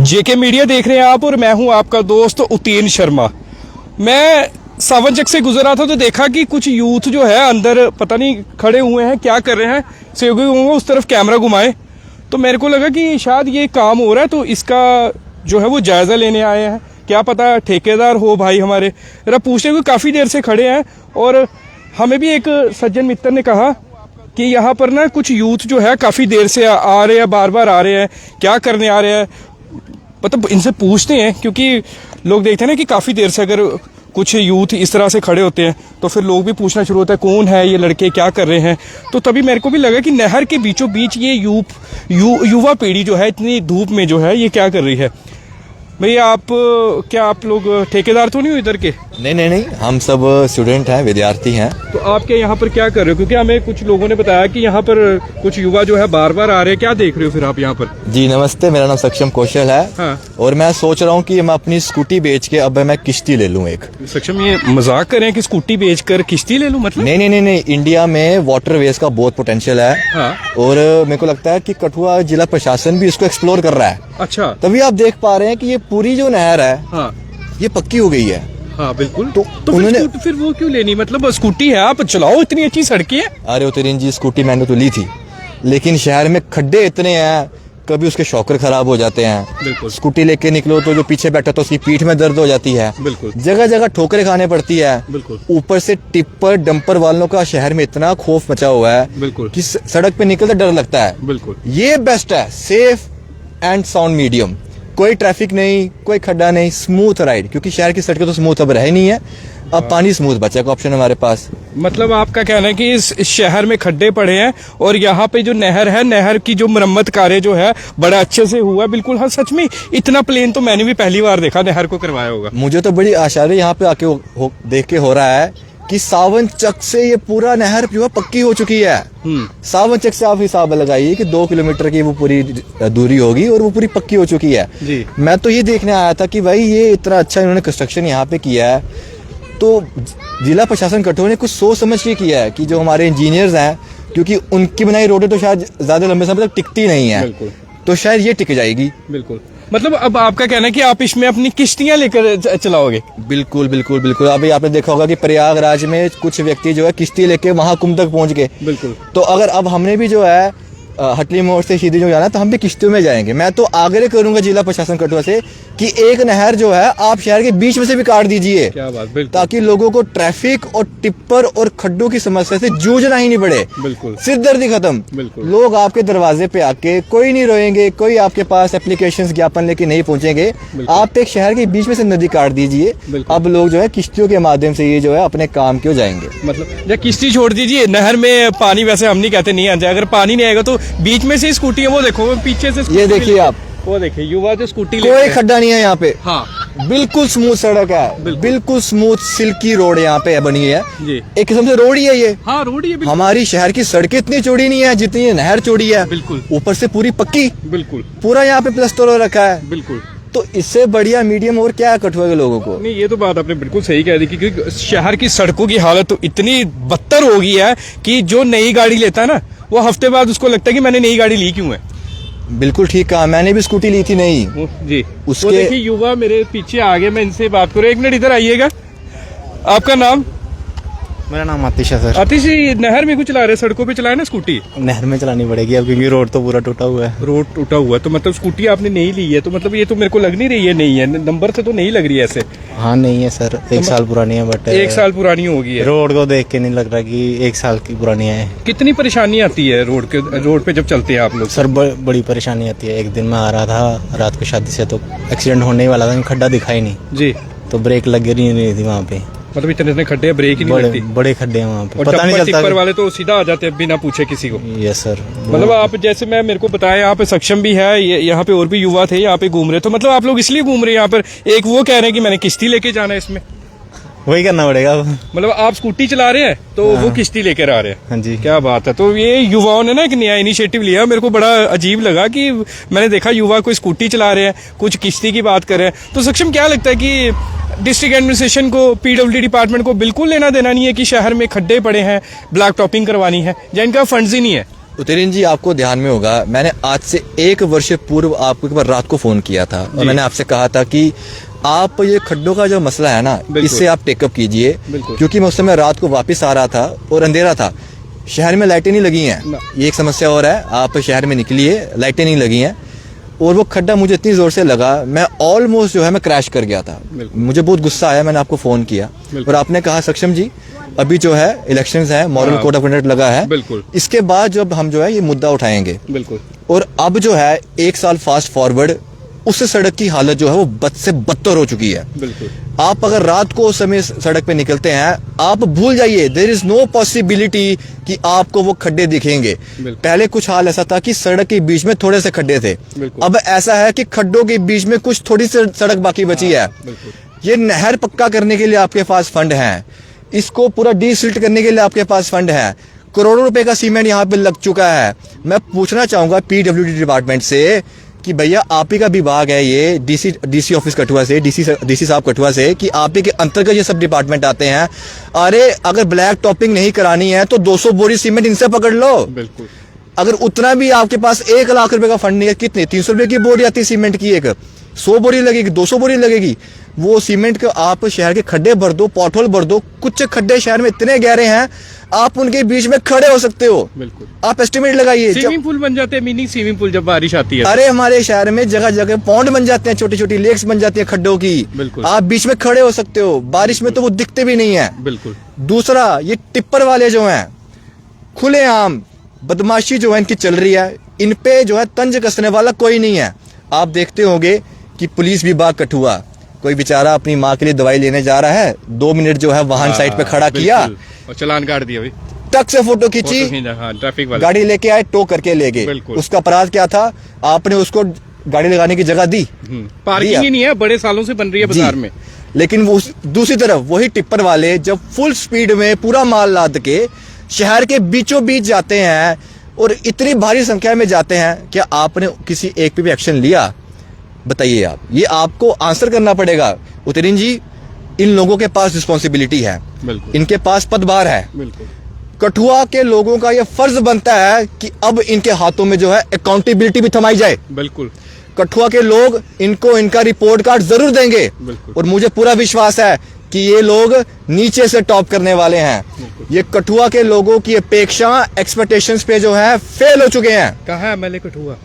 जेके media देख रहे हैं आप और मैं हूं आपका दोस्त उतीन शर्मा। मैं सावन चक से गुजर रहा था तो देखा कि कुछ यूथ जो है अंदर पता नहीं खड़े हुए हैं, क्या कर रहे हैं, सहयोगी होंगे उस तरफ कैमरा घुमाए तो मेरे को लगा कि शायद ये काम हो रहा है तो इसका जो है वो जायजा लेने आए हैं। क्या पता ठेकेदार हो भाई हमारे, जरा पूछने को काफ़ी देर से खड़े हैं। और हमें भी एक सज्जन मित्र ने कहा कि यहाँ पर ना कुछ यूथ जो है काफ़ी देर से आ रहे हैं, बार बार आ रहे हैं, क्या करने आ रहे हैं, मतलब इनसे पूछते हैं। क्योंकि लोग देखते हैं ना कि काफ़ी देर से अगर कुछ यूथ इस तरह से खड़े होते हैं तो फिर लोग भी पूछना शुरू होता है कौन है ये लड़के, क्या कर रहे हैं। तो तभी मेरे को भी लगा कि नहर के बीचों बीच ये युवा पीढ़ी जो है इतनी धूप में जो है ये क्या कर रही है। भैया आप लोग ठेकेदार तो नहीं हो इधर के? नहीं, हम सब स्टूडेंट हैं, विद्यार्थी हैं। तो आप क्या यहाँ पर क्या कर रहे हो? क्योंकि हमें कुछ लोगों ने बताया कि यहाँ पर कुछ युवा जो है बार बार आ रहे हैं, क्या देख रहे हो फिर आप यहाँ पर? जी नमस्ते, मेरा नाम सक्षम कौशल है। हाँ। और मैं सोच रहा हूँ कि मैं अपनी स्कूटी बेच के अब मैं किश्ती ले लूँ एक। सक्षम ये मजाक कर रहे हैं कि स्कूटी बेचकर किश्ती ले लूँ मतलब? नहीं, इंडिया में वाटरवेज का बहुत पोटेंशियल है। हाँ। और मेरे को लगता है कि कठुआ जिला प्रशासन भी इसको एक्सप्लोर कर रहा है। अच्छा। तभी आप देख पा रहे हैं कि ये पूरी जो नहर है, हाँ, ये पक्की हो गई है। हाँ बिल्कुल। तो उन्होंने फिर वो क्यों लेनी? मतलब स्कूटी है, आप चलाओ, इतनी अच्छी सड़कें हैं। अरे उतरीन जी, स्कूटी मैंने तो ली थी, लेकिन शहर में खड्डे इतने हैं, कभी उसके शॉकर खराब हो जाते हैं। बिल्कुल। स्कूटी लेके निकलो तो जो पीछे बैठा तो उसकी पीठ में दर्द हो जाती है। बिल्कुल। जगह जगह ठोकरें खाने पड़ती है। बिल्कुल। ऊपर से टिप्पर डंपर वालों का शहर में इतना खौफ मचा हुआ है। बिल्कुल। कि सड़क पे निकलते डर लगता है। बिल्कुल। ये बेस्ट है, सेफ एंड साउंड मीडियम। कोई ट्रैफिक नहीं, कोई खड्डा नहीं, स्मूथ राइड। क्योंकि शहर की सड़कें तो स्मूथ अब रह नहीं है, अब पानी स्मूथ बचा का ऑप्शन हमारे पास। मतलब आपका कहना है कि इस शहर में खड्डे पड़े हैं और यहाँ पे जो नहर है, नहर की जो मरम्मत कार्य जो है बड़ा अच्छे से हुआ। बिल्कुल। हाँ सच में इतना प्लेन तो मैंने भी पहली बार देखा नहर को करवाया होगा। मुझे तो बड़ी आशा है यहाँ पे आके देख के हो रहा है कि सावन चक से ये पूरा नहर जो है पक्की हो चुकी है। सावन चक से आप हिसाब लगाइए कि 2 किलोमीटर की वो पूरी दूरी होगी और वो पूरी पक्की हो चुकी है। जी। मैं तो ये देखने आया था कि भाई ये इतना अच्छा इन्होंने कंस्ट्रक्शन यहाँ पे किया है, तो जिला प्रशासन कठुआ ने कुछ सोच समझ के किया है कि जो हमारे इंजीनियर्स हैं, क्योंकि उनकी बनाई रोडें तो शायद ज्यादा लंबे समय तक टिकती नहीं है, तो शायद ये टिक जाएगी। बिल्कुल। मतलब अब आपका कहना है कि आप इसमें अपनी किश्तियां लेकर चलाओगे? बिल्कुल। अभी आपने देखा होगा कि प्रयागराज में कुछ व्यक्ति जो है किश्ती लेके महाकुंभ तक पहुंच गए। बिल्कुल। तो अगर अब हमने भी जो है हटली मोड़ से सीधी जो जाना तो हम भी किश्तियों में जाएंगे। मैं तो आग्रह करूंगा जिला प्रशासन कठुआ से कि एक नहर जो है आप शहर के बीच में से भी काट दीजिए। क्या बात। बिल्कुल। ताकि लोगों को ट्रैफिक और टिप्पर और खड्डों की समस्या से जूझना ही नहीं पड़े। बिल्कुल। सिरदर्दी खत्म। बिल्कुल। लोग आपके दरवाजे पे आके कोई नहीं रोएंगे, कोई आपके पास एप्लीकेशन ज्ञापन लेके नहीं पहुंचेंगे। आप एक शहर के बीच में से नदी काट दीजिए। अब लोग जो है किश्तियों के माध्यम से ये जो है अपने काम क्यों जाएंगे। मतलब या किश्ती छोड़ दीजिए, नहर में पानी वैसे हम नहीं कहते नहीं आ जाए, अगर पानी नहीं आएगा तो बीच में से स्कूटी है वो देखो, वो पीछे से ये देखिए आप, वो देखिए युवा जो स्कूटी कोई खड्डा नहीं है यहाँ पे। हाँ बिल्कुल स्मूथ सड़क है, बिल्कुल स्मूथ सिल्की रोड यहाँ पे बनी है जी। एक किस्म से रोड ही है ये। हाँ रोड ही है। हमारी शहर की सड़कें इतनी चौड़ी नहीं है जितनी ये नहर चौड़ी है। बिल्कुल। ऊपर से पूरी पक्की। बिल्कुल। पूरा यहाँ पे प्लास्टर हो रखा है। बिल्कुल। तो इससे बढ़िया मीडियम और क्या है कठुआ के लोगों को? नहीं ये तो बात आपने बिल्कुल सही कह दी क्योंकि शहर की सड़कों की हालत तो इतनी बदतर हो गई है कि जो नई गाड़ी लेता है ना वो हफ्ते बाद उसको लगता है कि मैंने नई गाड़ी ली क्यों है। बिल्कुल ठीक कहा, मैंने भी स्कूटी ली थी नई जी। उसके वो देखिए युवा मेरे पीछे आगे, मैं इनसे बात करूँ, एक मिनट इधर आइएगा। आपका नाम? मेरा नाम आतिश है सर। आतिश जी नहर में कुछ चला रहे, सड़कों पे चलाए ना स्कूटी? नहर में चलानी पड़ेगी अब क्योंकि रोड तो पूरा टूटा हुआ है। रोड टूटा हुआ है तो मतलब स्कूटी आपने नहीं ली है तो मतलब ये तो मेरे को लग नहीं रही है नहीं है, नंबर से तो नहीं लग रही है ऐसे। हाँ नहीं है सर, 1 साल पुरानी है बट 1 साल पुरानी होगी है। रोड को देख के नहीं लग रहा कि 1 साल की पुरानी है। कितनी परेशानी आती है रोड पे जब चलते हैं आप लोग? सर बड़ी परेशानी आती है। एक दिन मैं आ रहा था रात को शादी से, तो एक्सीडेंट होने ही वाला था, खड्डा दिखा ही नहीं जी, तो ब्रेक लग नहीं थी वहाँ पे। मतलब इतने खड्डे हैं, ब्रेक ही नहीं लगती। बड़े खड्डे हैं वहाँ पे, और पता नहीं चलता। टिप्पर वाले तो सीधा आ जाते हैं बिना पूछे किसी को। Yes sir. मतलब आप जैसे मेरे को बताया यहाँ पे सक्षम भी है, यहाँ पे और भी युवा थे यहाँ पे घूम रहे, तो मतलब आप लोग इसलिए घूम रहे हैं यहाँ पर? एक वो कह रहे हैं कि मैंने किश्ती लेके जाना है, इसमें वही करना पड़ेगा। मतलब आप स्कूटी चला रहे हैं तो वो किश्ती लेकर आ रहे हैं। हाँ जी। क्या बात है। तो ये युवाओं ने ना एक नया इनिशिएटिव लिया, मेरे को बड़ा अजीब लगा कि मैंने देखा युवा कोई स्कूटी चला रहे हैं, कुछ किश्ती की बात कर रहे हैं। तो सक्षम क्या लगता है कि डिस्ट्रिक्ट एडमिनिस्ट्रेशन को, पीडब्ल्यूडी डिपार्टमेंट को बिल्कुल लेना देना नहीं है कि शहर में खड्डे पड़े हैं, ब्लैक टॉपिंग करवानी है, या इनका फंड्स ही नहीं है? उतेरिन जी, आपको ध्यान में होगा, मैंने आज से 1 वर्ष पूर्व आपको एक बार रात को फोन किया था और मैंने आपसे कहा था कि आप ये खड्डों का जो मसला है ना, इससे आप टेकअप कीजिए, क्योंकि मैं उस समय रात को वापस आ रहा था और अंधेरा था, शहर में लाइटें नहीं लगी हैं, ये एक समस्या और है। आप शहर में निकलिए, लाइटें नहीं लगी हैं, और वो खड्डा मुझे इतनी जोर से लगा, मैं ऑलमोस्ट जो है मैं क्रैश कर गया था। मुझे बहुत गुस्सा आया, मैंने आपको फोन किया और आपने कहा सक्षम जी अभी जो है इलेक्शंस है, मॉरल कोड ऑफ कंडक्ट लगा है, इसके बाद जब हम जो है ये मुद्दा उठाएंगे। और अब जो है 1 साल फास्ट फॉरवर्ड, उस सड़क की हालत जो है वो बद से बदतर हो चुकी है। आप अगर रात को उस समय सड़क पे निकलते हैं, आप भूल जाइए, देयर इज नो पॉसिबिलिटी कि आपको वो खड्डे दिखेंगे। पहले कुछ हाल ऐसा था कि सड़क के बीच में थोड़े से खड्डे थे, अब ऐसा है कि खड्डों के बीच में कुछ थोड़ी सी सड़क बाकी बची है। ये नहर पक्का करने के लिए आपके पास फंड है, इसको पूरा डीसिल्ट करने के लिए आपके पास फंड है, करोड़ों रुपए का सीमेंट यहाँ पे लग चुका है। मैं पूछना चाहूंगा पीडब्ल्यूडी डिपार्टमेंट से कि भैया आप ही का विभाग है ये, डीसी ऑफिस कठुआ से, डीसी साहब कठुआ से, कि आप ही के अंतर्गत ये सब डिपार्टमेंट आते हैं। अरे अगर ब्लैक टॉपिंग नहीं करानी है तो 200 बोरी सीमेंट इनसे पकड़ लो। अगर उतना भी आपके पास 1 लाख रुपए का फंड नहीं है, कितने 300 रुपए की बोरी आती है सीमेंट की, एक 100 बोरी लगेगी, 200 बोरी लगेगी, वो सीमेंट का आप शहर के खड्डे भर दो, पॉटहोल भर दो। कुछ खड्डे शहर में इतने गहरे हैं आप उनके बीच में खड़े हो सकते हो। आप एस्टिमेट लगाइए, स्विमिंग पूल बन जाते हैं, मिनी स्विमिंग पूल जब बारिश आती है। अरे हमारे शहर में जगह जगह पौंड बन जाते हैं, छोटी छोटी लेक्स बन जाती है खड्डों की, आप बीच में खड़े हो सकते हो। बारिश में तो वो दिखते भी नहीं है। दूसरा, ये टिप्पर वाले जो हैं, खुलेआम बदमाशी जो है इनकी चल रही है, इन पे जो है तंज कसने वाला कोई नहीं है। आप देखते होंगे कि पुलिस विभाग कठुआ, कोई बेचारा अपनी माँ के लिए दवाई लेने जा रहा है, 2 मिनट जो है वाहन साइड पे खड़ा किया और चालान काट दिया, टक से फोटो खींची, ट्रैफिक वाले गाड़ी लेके आए, टो करके ले गए। उसका अपराध क्या था? आपने उसको गाड़ी लगाने की जगह दी, पार्किंग ही नहीं है, बड़े सालों से बन रही है बाजार में। लेकिन वो दूसरी तरफ वही टिप्पर वाले जब फुल स्पीड में पूरा माल लाद के शहर के बीचों बीच जाते हैं और इतनी भारी संख्या में जाते हैं, क्या आपने किसी एक पे भी एक्शन लिया? बताइए आप, ये आपको आंसर करना पड़ेगा। उतरिन जी, इन लोगों के पास रिस्पॉन्सिबिलिटी है, इनके पास पदभार है। कठुआ के लोगों का ये फर्ज बनता है कि अब इनके हाथों में जो है अकाउंटेबिलिटी भी थमाई जाए। कठुआ के लोग इनको इनका रिपोर्ट कार्ड जरूर देंगे और मुझे पूरा विश्वास है कि ये लोग नीचे से टॉप करने वाले हैं। ये कठुआ के लोगों की अपेक्षा एक्सपेक्टेशंस पे जो है फेल हो चुके हैं। कहाँ है एमएलए कठुआ?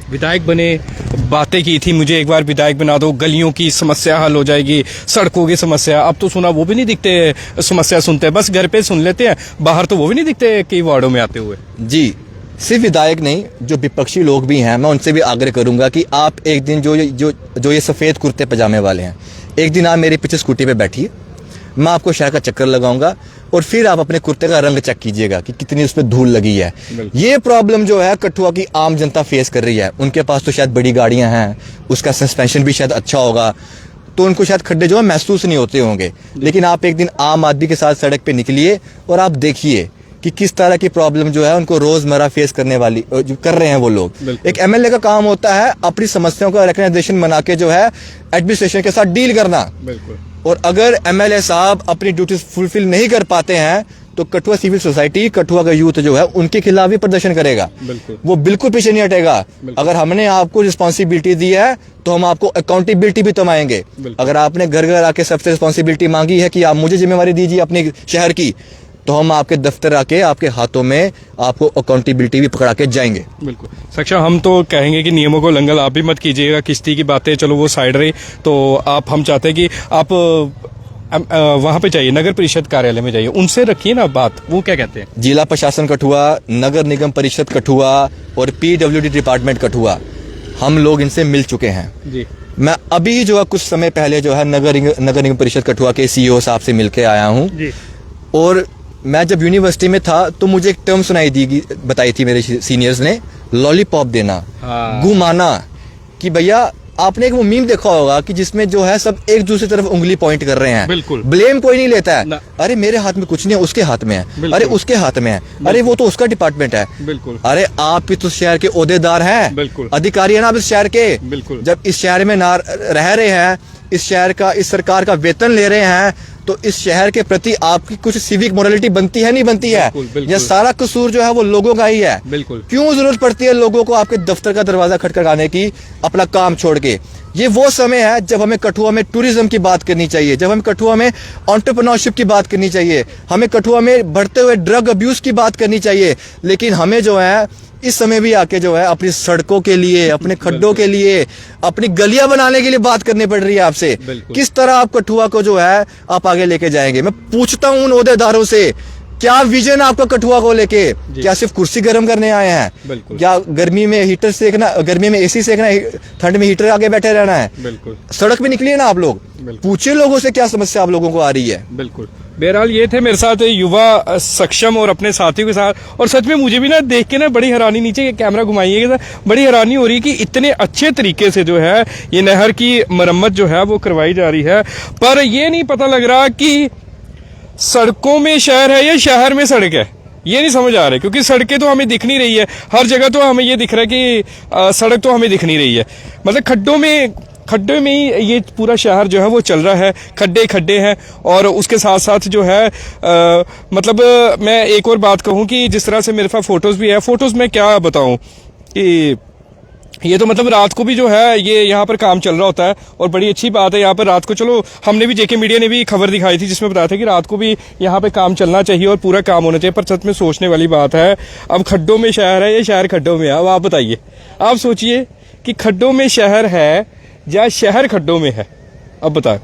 विधायक बने, बातें की थी मुझे एक बार विधायक बना दो, गलियों की समस्या हल हो जाएगी, सड़कों की समस्या। अब तो सुना वो भी नहीं दिखते, समस्या सुनते हैं, बस घर पे सुन लेते हैं, बाहर तो वो भी नहीं दिखते कई वार्डों में आते हुए। जी, सिर्फ विधायक नहीं, जो विपक्षी लोग भी हैं, मैं उनसे भी आग्रह करूंगा कि आप एक दिन जो ये सफेद कुर्ते पजामे वाले हैं, एक दिन आप मेरे पीछे स्कूटी पे बैठिए, मैं आपको शहर का चक्कर लगाऊंगा और फिर आप अपने कुर्ते का रंग चेक कीजिएगा कि कितनी उस पर धूल लगी है। ये प्रॉब्लम जो है कठुआ की आम जनता फेस कर रही है। उनके पास तो शायद बड़ी गाड़ियां हैं, उसका सस्पेंशन भी शायद अच्छा होगा, तो उनको शायद खड्डे जो है महसूस नहीं होते होंगे। लेकिन आप एक दिन आम आदमी के साथ सड़क पे निकलिए और आप देखिए कि किस तरह की प्रॉब्लम जो है उनको रोजमर्रा फेस करने वाली जो कर रहे हैं वो लोग। एक एमएलए का काम होता है अपनी समस्याओं का रिकग्नाइजेशन बना के जो है एडमिनिस्ट्रेशन के साथ डील करना। और अगर एमएलए साहब अपनी ड्यूटीज फुलफिल नहीं कर पाते हैं तो कठुआ सिविल सोसाइटी, कठुआ का यूथ जो है उनके खिलाफ भी प्रदर्शन करेगा। वो बिल्कुल पीछे नहीं हटेगा। अगर हमने आपको रिस्पॉन्सिबिलिटी दी है तो हम आपको अकाउंटेबिलिटी भी तमाएंगे। अगर आपने घर घर आके सबसे रिस्पॉन्सिबिलिटी मांगी है कि आप मुझे जिम्मेवारी दीजिए अपने शहर की, तो हम आपके दफ्तर आके आपके हाथों में आपको अकाउंटेबिलिटी भी पकड़ा के जाएंगे। बिल्कुल सक्षा, हम तो कहेंगे कि नियमों को उल्लंघन आप भी मत कीजिएगा। किश्ती की बातें चलो वो साइड रही, तो हम चाहते हैं कि आप वहां पे जाइए, नगर परिषद कार्यालय में जाइए, उनसे रखिए ना बात, वो क्या कहते हैं। जिला प्रशासन कठुआ, नगर निगम परिषद कठुआ और पीडब्ल्यूडी डिपार्टमेंट कठुआ, हम लोग इनसे मिल चुके हैं जी। मैं अभी जो है कुछ समय पहले जो है नगर निगम परिषद कठुआ के सीईओ साहब से मिलके आया हूँ। और मैं जब यूनिवर्सिटी में था तो मुझे एक टर्म बताई थी मेरे सीनियर्स ने, लॉलीपॉप देना, घुमाना। कि भैया आपने एक वो मीम देखा होगा कि जिसमें जो है सब एक दूसरी तरफ उंगली पॉइंट कर रहे हैं, बिल्कुल ब्लेम कोई नहीं लेता है। अरे मेरे हाथ में कुछ नहीं है, उसके हाथ में है, अरे उसके हाथ में है, अरे वो तो उसका डिपार्टमेंट है, बिल्कुल। अरे आप भी तो शहर के ओहदेदार हैं, बिल्कुल अधिकारी है ना आप इस शहर के, बिल्कुल। जब इस शहर में ना रह रहे हैं, इस शहर का, इस सरकार का वेतन ले रहे हैं, तो इस शहर के प्रति आपकी कुछ सिविक मोरालिटी बनती है, नहीं बनती है? बिल्कुल, बिल्कुल। या सारा कसूर जो है वो लोगों का ही है? बिल्कुल। क्यों जरूरत पड़ती है लोगों को आपके दफ्तर का दरवाजा खटखटाने की अपना काम छोड़ के? ये वो समय है जब हमें कठुआ में टूरिज्म की बात करनी चाहिए, जब हमें कठुआ में एंटरप्रेन्योरशिप की बात करनी चाहिए, हमें कठुआ में बढ़ते हुए ड्रग अब्यूज की बात करनी चाहिए। लेकिन हमें जो है इस समय भी आके जो है अपनी सड़कों के लिए, अपने खड्डों के लिए, अपनी गलियां बनाने के लिए बात करनी पड़ रही है आपसे। किस तरह आप कठुआ को जो है आप आगे लेके जाएंगे? मैं पूछता हूं उन ओहदेदारों से, क्या विजन आपका कठुआ को लेके? क्या सिर्फ कुर्सी गर्म करने आए हैं? क्या गर्मी में हीटर सेकना, गर्मी में एसी सेकना, ठंड में हीटर आगे बैठे रहना है? सड़क पे निकलिए ना आप लोग, पूछिए लोगों से क्या समस्या आप लोगों को आ रही है। बिल्कुल। बहरहाल ये थे मेरे साथ युवा सक्षम और अपने साथियों के साथ, और सच में मुझे भी ना देख के ना बड़ी हैरानी, नीचे कैमरा घुमाइएगा, बड़ी हैरानी हो रही है कि इतने अच्छे तरीके से जो है ये नहर की मरम्मत जो है वो करवाई जा रही है, पर ये नहीं पता लग रहा कि सड़कों में शहर है या शहर में सड़क है, ये नहीं समझ आ रहा है। क्योंकि सड़कें तो हमें दिख नहीं रही है, हर जगह तो हमें ये दिख रहा है कि सड़क तो हमें दिख नहीं रही है, मतलब खड्डे में ही ये पूरा शहर जो है वो चल रहा है, खड्डे हैं। और उसके साथ साथ जो है मतलब मैं एक और बात कहूँ कि जिस तरह से मेरे पास फोटोज़ भी है, फोटोज़ में क्या बताऊँ कि ये तो मतलब रात को भी जो है ये यहाँ पर काम चल रहा होता है, और बड़ी अच्छी बात है यहाँ पर रात को। चलो हमने भी जेके मीडिया ने भी खबर दिखाई थी जिसमें बताया था कि रात को भी यहाँ पे काम चलना चाहिए और पूरा काम होना चाहिए, पर सच में सोचने वाली बात है, अब खड्डों में शहर है या शहर खड्डों में है? अब आप बताइए, आप सोचिए कि खड्डों में शहर है या शहर खड्डों में है, अब बताएं।